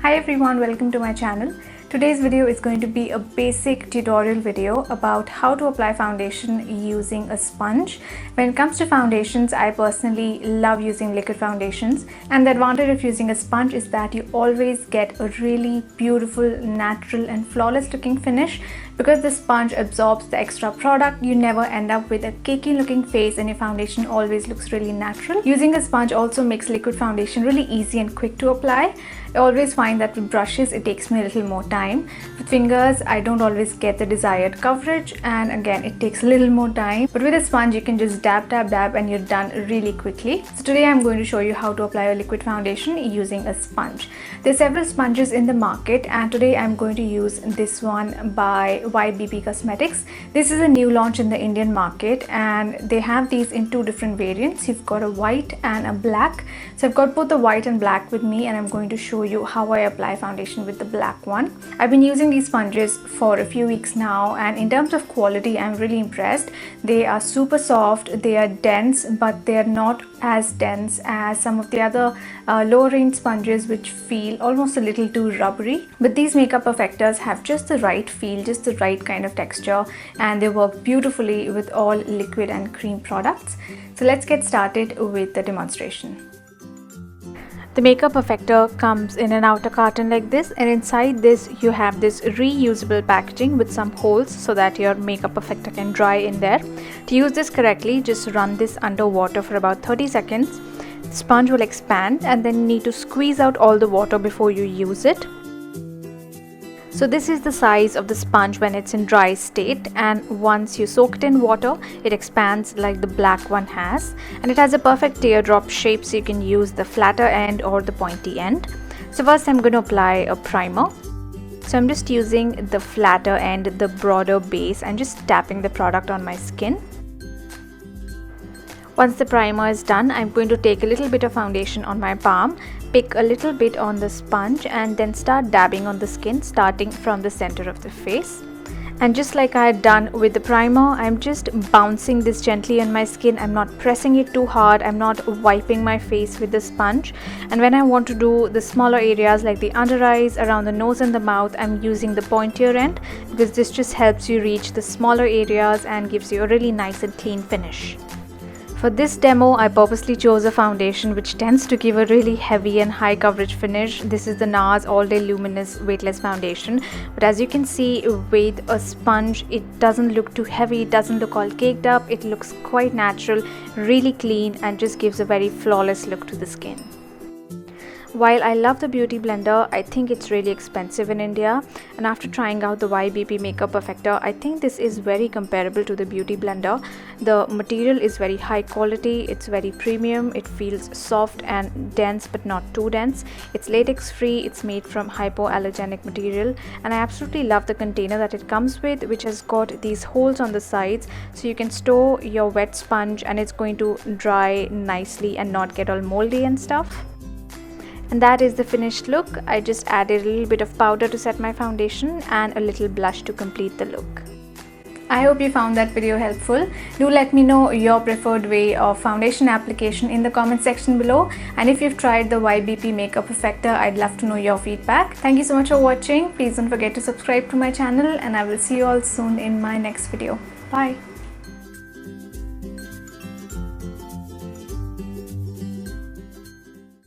Hi everyone, welcome to my channel. Today's video is going to be a basic tutorial video about how to apply foundation using a sponge. When it comes to foundations, I personally love using liquid foundations, and the advantage of using a sponge is that you always get a really beautiful, natural and flawless looking finish. Because the sponge absorbs the extra product, you never end up with a cakey looking face and your foundation always looks really natural. Using a sponge also makes liquid foundation really easy and quick to apply. I always find that with brushes it takes me a little more time. With fingers I don't always get the desired coverage, and again it takes a little more time. But with a sponge you can just dab and you're done really quickly. So today I'm going to show you how to apply a liquid foundation using a sponge. There are several sponges in the market, and today I'm going to use this one by YBP Cosmetics. This is a new launch in the Indian market, and they have these in two different variants. You've got a white and a black. So I've got both the white and black with me, and I'm going to show you how I apply foundation with the black one. I've been using these sponges for a few weeks now, and in terms of quality I'm really impressed. They are super soft, they are dense, but they are not as dense as some of the other lower range sponges which feel almost a little too rubbery. But these makeup perfectors have just the right feel, just the right kind of texture, and they work beautifully with all liquid and cream products. So let's get started with the demonstration. The makeup perfector comes in an outer carton like this, and inside this you have this reusable packaging with some holes so that your makeup perfector can dry in there. To use this correctly, just run this under water for about 30 seconds. The sponge will expand, and then you need to squeeze out all the water before you use it. So this is the size of the sponge when it's in dry state, and once you soak it in water, it expands like the black one has, and it has a perfect teardrop shape, so you can use the flatter end or the pointy end. So first I'm going to apply a primer. So I'm just using the flatter end, the broader base, and just tapping the product on my skin. Once the primer is done, I'm going to take a little bit of foundation on my palm, pick a little bit on the sponge, and then start dabbing on the skin, starting from the center of the face. And just like I had done with the primer, I'm just bouncing this gently on my skin. I'm not pressing it too hard, I'm not wiping my face with the sponge. And when I want to do the smaller areas like the under eyes, around the nose and the mouth, I'm using the pointier end, because this just helps you reach the smaller areas and gives you a really nice and clean finish. For this demo, I purposely chose a foundation which tends to give a really heavy and high coverage finish. This is the NARS All Day Luminous Weightless Foundation. But as you can see, with a sponge, it doesn't look too heavy, it doesn't look all caked up. It looks quite natural, really clean, and just gives a very flawless look to the skin. While I love the beauty blender, I think it's really expensive in India, and after trying out the YBP Makeup Perfector, I think this is very comparable to the beauty blender. The material is very high quality, it's very premium, it feels soft and dense but not too dense. It's latex free, it's made from hypoallergenic material, and I absolutely love the container that it comes with, which has got these holes on the sides so you can store your wet sponge and it's going to dry nicely and not get all moldy and stuff. And that is the finished look. I just added a little bit of powder to set my foundation and a little blush to complete the look. I hope you found that video helpful. Do let me know your preferred way of foundation application in the comment section below. And if you've tried the YBP Makeup Perfector, I'd love to know your feedback. Thank you so much for watching. Please don't forget to subscribe to my channel, and I will see you all soon in my next video. Bye.